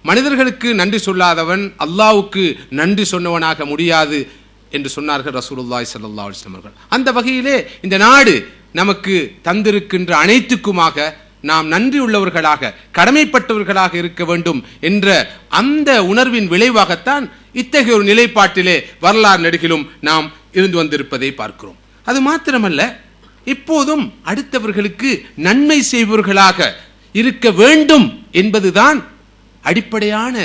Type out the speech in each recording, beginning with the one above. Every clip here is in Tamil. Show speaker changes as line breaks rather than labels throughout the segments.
மனிதர்களுக்கு நன்றி சொல்லாதவன் அல்லாஹ்வுக்கு நன்றி சொன்னவனாக முடியாது என்று சொன்னார்கள் ரசூலுல்லாஹி ஸல்லல்லாஹு அலைஹி வஸல்லம் அவர்கள். அந்த வகையிலே இந்த நாடு நமக்கு தந்திருக்கின்ற அனைத்துக்குமாக நாம் நன்றி உள்ளவர்களாக கடமைப்பட்டவர்களாக இருக்க வேண்டும் என்ற அந்த உணர்வின் விளைவாகத்தான் இத்தகைய ஒரு நிலைப்பாட்டிலே வரலாறு நெடுகிலும் நாம் இருந்து வந்திருப்பதை பார்க்கிறோம். அது மாத்திரமல்ல, இப்போதும் அடுத்தவர்களுக்கு நன்மை செய்பவர்களாக இருக்க வேண்டும் என்பதுதான் அடிப்படையான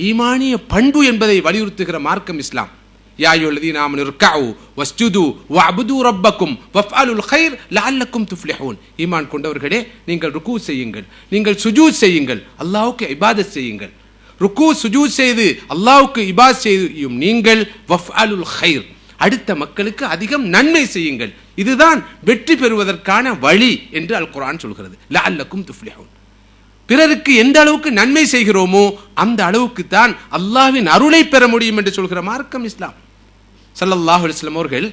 ஈமானிய பண்பு என்பதை வலியுறுத்துகிற மார்க்கம் இஸ்லாம். யா அய்யுஹல்லதீன ஆமனு இர்கஉ வஸ்ஜுது வஅபுது ரப்பக்கும் வஃஅலுல் கைர் லஅல்லக்கும் துஃப்லிஹூன். ஈமான் கொண்டவர்களே, நீங்கள் ருக்கு செய்யுங்கள், நீங்கள் சுஜூத் செய்யுங்கள், அல்லாஹ்வுக்கு இபாதத் செய்யுங்கள். ருக்கு சுஜூத் செய்து அல்லாஹ்வுக்கு இபாதத் செய்யும் நீங்கள் வஃஅலுல் கைர், அடுத்த மக்களுக்கு அதிகம் நன்மை செய்யுங்கள். இதுதான் வெற்றி பெறுவதற்கான வழி என்று அல் குர்ஆன் சொல்கிறது. லஅல்லக்கும் துஃப்லிஹூன். பிறருக்கு எந்த அளவுக்கு நன்மை செய்கிறோமோ அந்த அளவுக்கு தான் அல்லாஹ்வின் அருளை பெற முடியும் என்று சொல்கிற மார்க்கம் இஸ்லாம். ஸல்லல்லாஹு அலைஹி வஸல்லம் அவர்கள்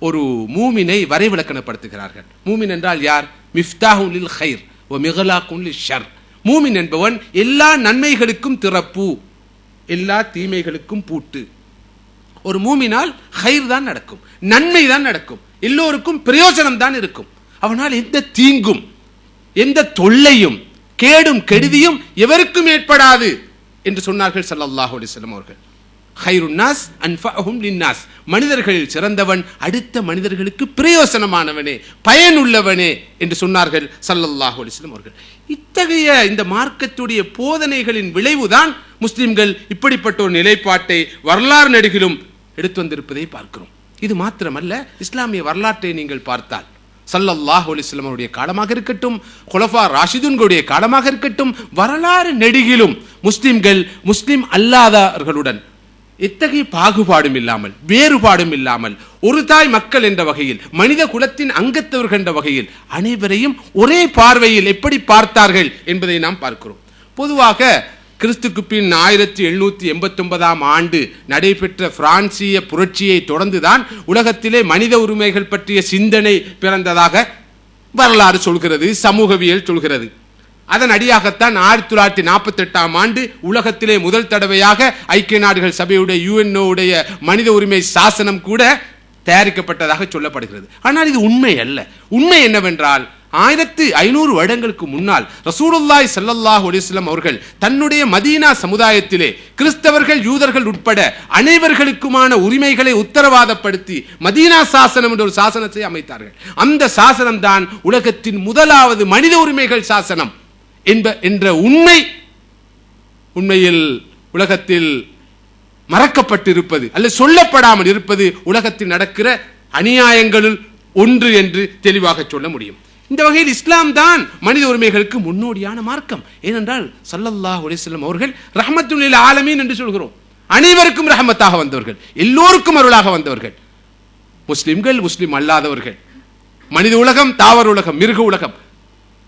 ஒரு மூமினை வரைவிலக்கணப்படுத்துகிறார்கள். மூமின் என்றால் யார்? மிஃப்தாஹுன் லில் கைர் வ மிக்லாகுன் லிஷர். மூமின் என்பவன் எல்லா நன்மைகளுக்கும் திறப்பு, எல்லா தீமைகளுக்கும் பூட்டு. ஒரு மூமினால் கைர் தான் நடக்கும், நன்மை தான் நடக்கும், எல்லோருக்கும் பிரயோஜனம் தான் இருக்கும். அவனால் எந்த தீங்கும் எந்த தொல்லையும் கேடும் கெடுதியும் எவருக்கும் ஏற்படாது என்று சொன்னார்கள் ஸல்லல்லாஹு அலைஹி வஸல்லம் அவர்கள். கைருன் நாஸ் அன்ஃபஅஹும் லின்னாஸ். மனிதர்களில் சிறந்தவன் அடுத்த மனிதர்களுக்கு பிரயோசனமானவனே, பயனுள்ளவனே என்று சொன்னார்கள் ஸல்லல்லாஹு அலைஹி வஸல்லம் அவர்கள். இத்தகைய இந்த மார்க்கத்துடைய போதனைகளின் விளைவுதான் முஸ்லிம்கள் இப்படிப்பட்ட ஒரு நிலைப்பாட்டை வரலாறு நெடுகிலும் எடுத்து வந்திருப்பதை பார்க்கிறோம். இது மாத்திரமல்ல, இஸ்லாமிய வரலாற்றை நீங்கள் பார்த்தால் ஸல்லல்லாஹு அலைஹி வஸல்லம் அவருடைய காலமாக இருக்கட்டும், குலஃபா ராஷிதூன்களுடைய காலமாக இருக்கட்டும், வரலாறு நெடுகிலும் முஸ்லிம்கள் முஸ்லிம் அல்லாதவர்களுடன் எத்தகைய பாகுபாடும் இல்லாமல் வேறுபாடும் இல்லாமல் ஒரு தாய் மக்கள் என்ற வகையில் மனித குலத்தின் அங்கத்தவர்கள் என்ற வகையில் அனைவரையும் ஒரே பார்வையில் எப்படி பார்த்தார்கள் என்பதை நாம் பார்க்கிறோம். பொதுவாக கிறிஸ்துக்கு பின் 1789 ஆண்டு நடைபெற்ற பிரான்சிய புரட்சியை தொடர்ந்துதான் உலகத்திலே மனித உரிமைகள் பற்றிய சிந்தனை பிறந்ததாக வரலாறு சொல்கிறது, சமூகவியல் சொல்கிறது. அதன் அடியாகத்தான் 1948 ஆண்டு உலகத்திலே முதல் தடவையாக ஐக்கிய நாடுகள் சபையுடைய யுஎன்ஓடைய மனித உரிமை சாசனம் கூட தயாரிக்கப்பட்டதாக சொல்லப்படுகிறது. ஆனால் இது உண்மை அல்ல. உண்மை என்னவென்றால் 1500 வருடங்களுக்கு முன்னால் ரசூலுல்லாஹி ஸல்லல்லாஹு அலைஹி வஸல்லம் அவர்கள் தன்னுடைய மதீனா சமுதாயத்திலே கிறிஸ்தவர்கள் யூதர்கள் உட்பட அனைவர்களுக்குமான உரிமைகளை உத்தரவாதப்படுத்தி மதீனா சாசனம் என்ற ஒரு சாசனத்தை அமைத்தார்கள். அந்த சாசனம் தான் உலகத்தின் முதலாவது மனித உரிமைகள் சாசனம் என்ற உண்மையில் உலகத்தில் மறக்கப்பட்டிருப்பது அல்லது சொல்லப்படாமல் இருப்பது உலகத்தில் நடக்கிற அநியாயங்களில் ஒன்று என்று தெளிவாக சொல்ல முடியும். இந்த வகையில் இஸ்லாம் தான் மனித உரிமைகளுக்கு முன்னோடியான மார்க்கம். ஏனென்றால் ஸல்லல்லாஹு அலைஹி வஸல்லம் அவர்கள் ரஹ்மத்துல் லில் ஆலமீன் என்று சொல்கிறோம். அனைவருக்கும் ரஹமத்தாக வந்தவர்கள், எல்லோருக்கும் அருளாக வந்தவர்கள். முஸ்லிம்கள், முஸ்லிம் அல்லாதவர்கள், மனித உலகம், தாவர உலகம், மிருக உலகம்,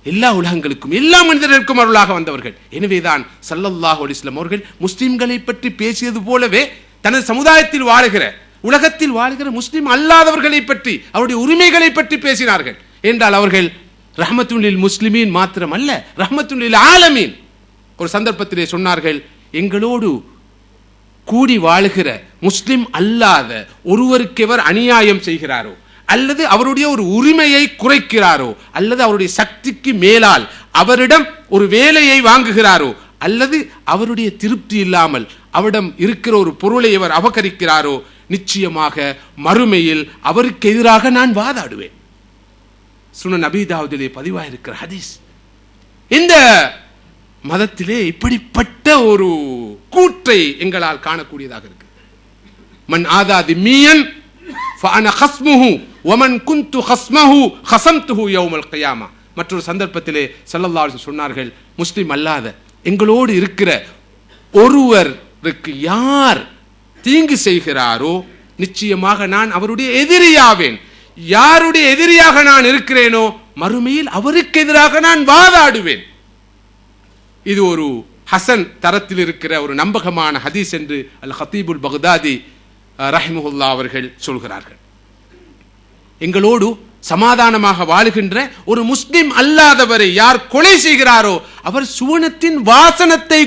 எல்லா உலகங்களுக்கும் எல்லா மனிதர்களுக்கும் அருளாக வந்தவர்கள். எனவேதான் ஸல்லல்லாஹு அலைஹி வஸல்லம் அவர்கள் முஸ்லிம்களை பற்றி பேசியது போலவே தனது சமுதாயத்தில் வாழுகிற உலகத்தில் வாழ்கிற முஸ்லிம் அல்லாதவர்களை பற்றி அவருடைய உரிமைகளை பற்றி பேசினார்கள். என்றால் அவர்கள் ரஹ்மத்துல் லில் முஸ்லிமீன் மாத்திரம் அல்ல, ரஹ்மத்துல் லில் ஆலமீன். ஒரு சந்தர்ப்பத்திலே சொன்னார்கள், எங்களோடு கூடி வாழுகிற முஸ்லிம் அல்லாத ஒருவருக்கு எவர் அநியாயம் செய்கிறாரோ அல்லது அவருடைய ஒரு உரிமையை குறைக்கிறாரோ அல்லது அவருடைய சக்திக்கு மேலால் அவரிடம் ஒரு வேலையை வாங்குகிறாரோ அல்லது அவருடைய திருப்தி இல்லாமல் அவரிடம் இருக்கிற ஒரு பொருளை அவர் அபகரிக்கிறாரோ, நிச்சயமாக மறுமையில் அவருக்கு எதிராக நான் வாதாடுவேன். சுனன் அபீ தாவூதிலே பதிவாயிருக்கிற ஹதீஸ். இந்த மதத்திலே இப்படிப்பட்ட ஒரு கூற்றை எங்களால் காணக்கூடியதாக இருக்கு. மன் ஆதா திம்மியன் ஃபஅன கஸ்முஹு வமன் குன்து கஸ்மஹு கஸம்துஹு யௌமல் கியாமா. மற்றொரு சந்தர்ப்பத்திலே ஸல்லல்லாஹு அலைஹி வஸல்லம் சொன்னார்கள், முஸ்லிம் அல்லாத எங்களோடு இருக்கிற ஒருவருக்கு யார் தீங்கு செய்கிறாரோ நிச்சயமாக நான் அவருடைய எதிரியாவேன். யாருடைய எதிரியாக நான் இருக்கிறேனோ மறுமையில் அவருக்கு எதிராக நான் வாதாடுவேன். இது ஒரு ஹசன் தரத்தில் இருக்கிற ஒரு நம்பகமான ஹதீஸ் என்று அல் ஹதீபுல் பக்தாதி ரஹிமஹுல்லாஹ் அவர்கள் சொல்கிறார்கள். எங்களோடு சமாதானமாக வாழுகின்ற ஒரு முஸ்லிம் அல்லாதவரை யார் கொலை செய்கிறாரோ அவர் சுவனத்தின் வாசனத்தை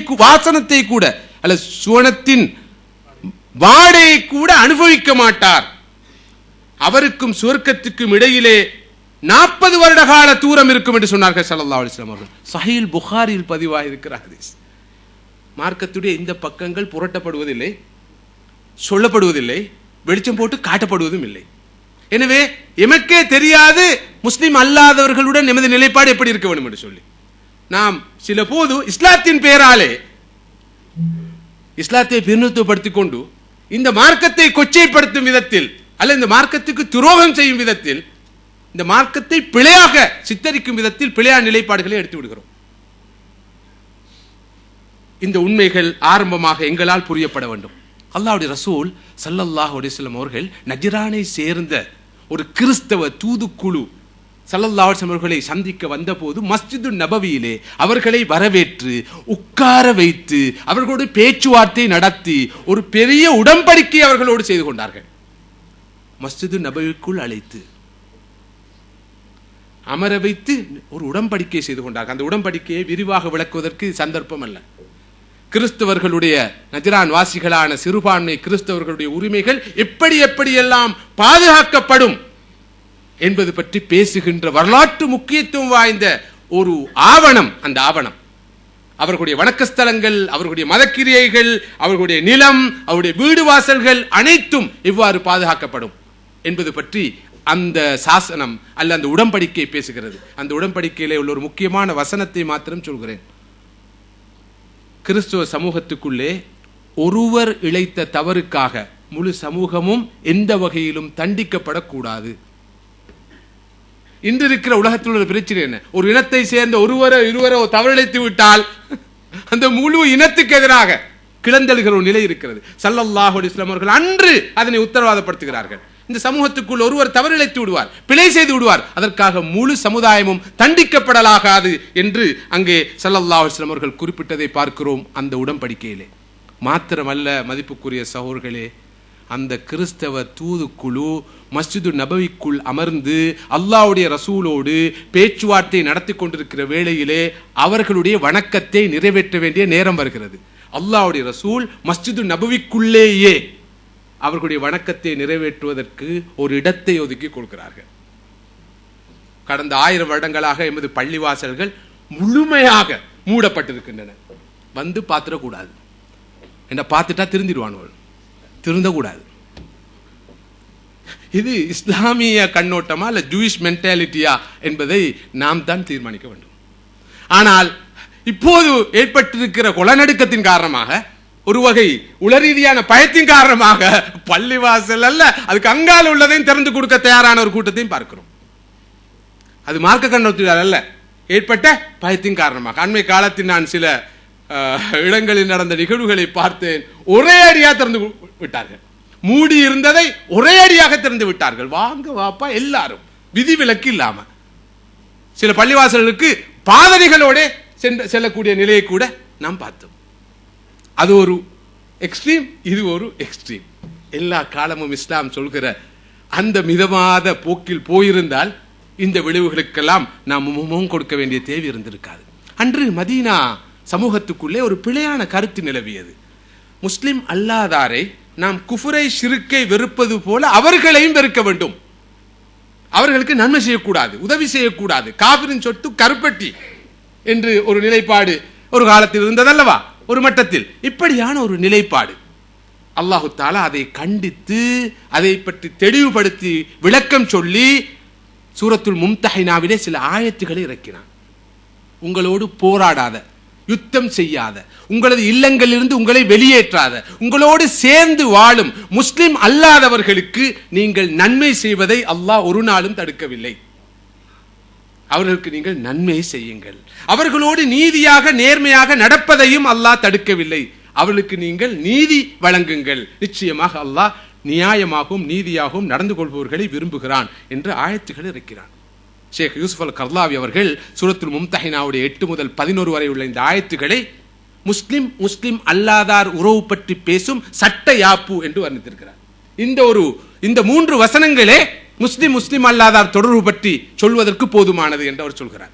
கூட அல்ல சுவனத்தின் வாடையை கூட அனுபவிக்க மாட்டார். அவருக்கும் சுவர்க்கத்துக்கும் இடையிலே 40 வருட கால தூரம் இருக்கும் என்று சொன்னார்கள் ஸல்லல்லாஹு அலைஹி வஸல்லம் அவர்கள். சஹீஹ் புகாரியில் பதிவாக இருக்கிற ஹதீஸ். மார்க்கத்துடைய இந்த பக்கங்கள் புரட்டப்படுவதில்லை, சொல்லப்படுவதில்லை, வெளிச்சம் போட்டு காட்டப்படுவதும் இல்லை. எனவே எமக்கே தெரியாது முஸ்லிம் அல்லாதவர்களுடன் எமது நிலைப்பாடு எப்படி இருக்க வேண்டும் என்று சொல்லி நாம் சில போது இஸ்லாத்தின் பெயராலே இஸ்லாத்தை பிரதிநிதித்துவப்படுத்திக் கொண்டு இந்த மார்க்கத்தை கொச்சைப்படுத்தும் விதத்தில் அல்ல இந்த மார்க்கத்துக்கு துரோகம் செய்யும் விதத்தில் இந்த மார்க்கத்தை பிழையாக சித்தரிக்கும் விதத்தில் பிழையான நிலைப்பாடுகளை எடுத்து விடுகிறோம். இந்த உண்மைகள் ஆரம்பமாக எங்களால் புரியப்பட வேண்டும். அல்லாஹ்வுடைய ரசூல் ஸல்லல்லாஹு அலைஹி வஸல்லம் அவர்கள் நஜ்ரானை சேர்ந்த ஒரு கிறிஸ்தவ தூதுக்குழு ஸல்லல்லாஹு அலைஹி வஸல்லம் அவர்களை சந்திக்க வந்தபோது மஸ்ஜிது நபவியிலே அவர்களை வரவேற்று உட்கார வைத்து அவர்களோடு பேச்சுவார்த்தை நடத்தி ஒரு பெரிய உடன்படிக்கை அவர்களோடு செய்து கொண்டார்கள். மஸ்ஜிது நபவிக்குள் அழைத்து அமர வைத்து ஒரு உடன்படிக்கை செய்து கொண்டார்கள். அந்த உடன்படிக்கையை விரிவாக விளக்குவதற்கு சந்தர்ப்பம் அல்ல. கிறிஸ்தவர்களுடைய நஜ்ரான் வாசிகளான சிறுபான்மை கிறிஸ்தவர்களுடைய உரிமைகள் எப்படியெல்லாம் பாதுகாக்கப்படும் என்பது பற்றி பேசுகின்ற வரலாற்று முக்கியத்துவம் வாய்ந்த ஒரு ஆவணம். அந்த ஆவணம் அவர்களுடைய வணக்கஸ்தலங்கள், அவர்களுடைய மதக்கிரியைகள், அவர்களுடைய நிலம், அவருடைய வீடு வாசல்கள் அனைத்தும் எவ்வாறு பாதுகாக்கப்படும் என்பது பற்றி அந்த சாசனம் அல்ல அந்த உடன்படிக்கை பேசுகிறது. அந்த உடன்படிக்கையிலே உள்ள ஒரு முக்கியமான வசனத்தை மாத்திரம் சொல்கிறேன். கிறிஸ்துவ சமூகத்துக்குள்ளே ஒருவர் இழைத்த தவறுக்காக முழு சமூகமும் எந்த வகையிலும் தண்டிக்கப்படக்கூடாது. இன்று இருக்கிற உலகத்தில் உள்ள பிரச்சனை என்ன? ஒரு இனத்தை சேர்ந்த இருவரோ தவறிழைத்து விட்டால் அந்த முழு இனத்துக்கு எதிராக கிளந்தெழுகிற ஒரு நிலை இருக்கிறது. ஸல்லல்லாஹு அலைஹி வஸல்லம் அவர்கள் அன்று அதனை உத்தரவாதப்படுத்துகிறார்கள். இந்த சமூகத்துக்குள் ஒருவர் தவறிழைத்து விடுவார், பிழை செய்து விடுவார், அதற்காக முழு சமுதாயமும் தண்டிக்கப்படலாகாது என்று அங்கே ஸல்லல்லாஹு அலைஹி வஸல்லம் அவர்கள் குறிப்பிட்டதை பார்க்கிறோம் அந்த உடன்படிக்கையிலே. மாத்திரமல்ல மதிப்புக்குரிய சகோதரர்களே, அந்த கிறிஸ்தவ தூதுக்குழு மஸ்ஜிது நபவிக்குள் அமர்ந்து அல்லாஹ்வுடைய ரசூலோடு பேச்சுவார்த்தை நடத்தி கொண்டிருக்கிற வேளையிலே அவர்களுடைய வணக்கத்தை நிறைவேற்ற வேண்டிய நேரம் வருகிறது. அல்லாஹ்வுடைய ரசூல் மஸ்ஜிது நபவிக்குள்ளேயே அவர்களுடைய வணக்கத்தை நிறைவேற்றுவதற்கு ஒரு இடத்தை ஒதுக்கி கொடுக்கிறார்கள். கடந்த 1000 வருடங்களாக எமது பள்ளிவாசல்கள் முழுமையாக மூடப்பட்டிருக்கின்றன. வந்து பார்த்துடக்கூடாது, என்ன பார்த்துட்டா திருந்திடுவானுவள், திருந்தக்கூடாது. இது இஸ்லாமிய கண்ணோட்டமா அல்ல ஜூயிஷ் மென்டாலிட்டியா என்பதை நாம் தான் தீர்மானிக்க வேண்டும். ஆனால் இப்போது ஏற்பட்டிருக்கிற கொலநடுக்கத்தின் காரணமாக, ஒரு வகை உளரீதியான பயத்தின் காரணமாக பள்ளிவாசல் அல்ல அதுக்கு அங்கால உள்ளதையும் திறந்து கொடுக்க தயாரான ஒரு கூட்டத்தையும் பார்க்கிறோம். அது மார்க்க கண்ணோட்டத்தில் அல்ல, ஏற்பட்ட பயத்தின் காரணமாக. அண்மை காலத்தில் நான் சில இடங்களில் நடந்த நிகழ்வுகளை பார்த்தேன். ஒரே அடியா திறந்து விட்டார்கள், மூடி இருந்ததை ஒரே அடியாக திறந்து விட்டார்கள். வாங்க வாப்பா எல்லாரும், விதிவிலக்கு இல்லாம. சில பள்ளிவாசல்களுக்கு பாதணிகளோட செல்லக்கூடிய நிலையை கூட நாம் பார்த்தோம். அது ஒரு எக்ஸ்ட்ரீம், இது ஒரு எக்ஸ்ட்ரீம். எல்லா காலமும் இஸ்லாம் சொல்கிற அந்த மிதமாத போக்கில் போயிருந்தால் இந்த விளைவுகளுக்கெல்லாம் நாம் முகம் கொடுக்க வேண்டிய தேவை இருந்திருக்காது. அன்று மதீனா சமூகத்துக்குள்ளே ஒரு பிழையான கருத்து நிலவியது. முஸ்லிம் அல்லாதாரை நாம் குஃபரை ஷிர்க்கை வெறுப்பது போல அவர்களையும் வெறுக்க வேண்டும், அவர்களுக்கு நன்மை செய்யக்கூடாது, உதவி செய்யக்கூடாது, காபிரின் சொத்து கருப்பட்டி என்று ஒரு நிலைப்பாடு ஒரு காலத்தில் இருந்ததல்லவா, ஒரு மட்டத்தில். இப்படியான ஒரு நிலைப்பாடு அல்லாஹு தஆலா அதை கண்டித்து அதை பற்றி தெளிவுபடுத்தி விளக்கம் சொல்லி சூரத்துல் மும்தஹினாவிலே சில ஆயத்துக்களை இறக்கினான். உங்களோடு போராடாத, யுத்தம் செய்யாத, உங்களது இல்லங்களிலிருந்து உங்களை வெளியேற்றாத, உங்களோடு சேர்ந்து வாழும் முஸ்லிம் அல்லாதவர்களுக்கு நீங்கள் நன்மை செய்வதை அல்லாஹ் ஒரு நாளும் தடுக்கவில்லை. அவர்களுக்கு நீங்கள் நன்மை செய்யுங்கள். அவர்களோடு நீதியாக நேர்மையாக நடப்பதையும் அல்லாஹ் தடுக்கவில்லை. அவர்களுக்கு நீங்கள் நீதி வழங்குங்கள். நிச்சயமாக அல்லாஹ் நியாயமாகவும் நீதியாகவும் நடந்து கொள்பவர்களை விரும்புகிறான் என்று ஆயத்துக்கள் இருக்கிறான். ஷேக் யூசுப் அல் கர்லாவி அவர்கள் சூரத்துல் மும்தஹினாவுடைய 8 முதல் 11 வரை உள்ள இந்த ஆயத்துக்களை முஸ்லிம் அல்லாதார் உறவு பற்றி பேசும் சட்ட யாப்பு என்று வர்ணித்திருக்கிறார். இந்த 3 வசனங்களே முஸ்லிம் அல்லாதார் தொடர்பு பற்றி சொல்வதற்கு போதுமானது என்று அவர் சொல்கிறார்.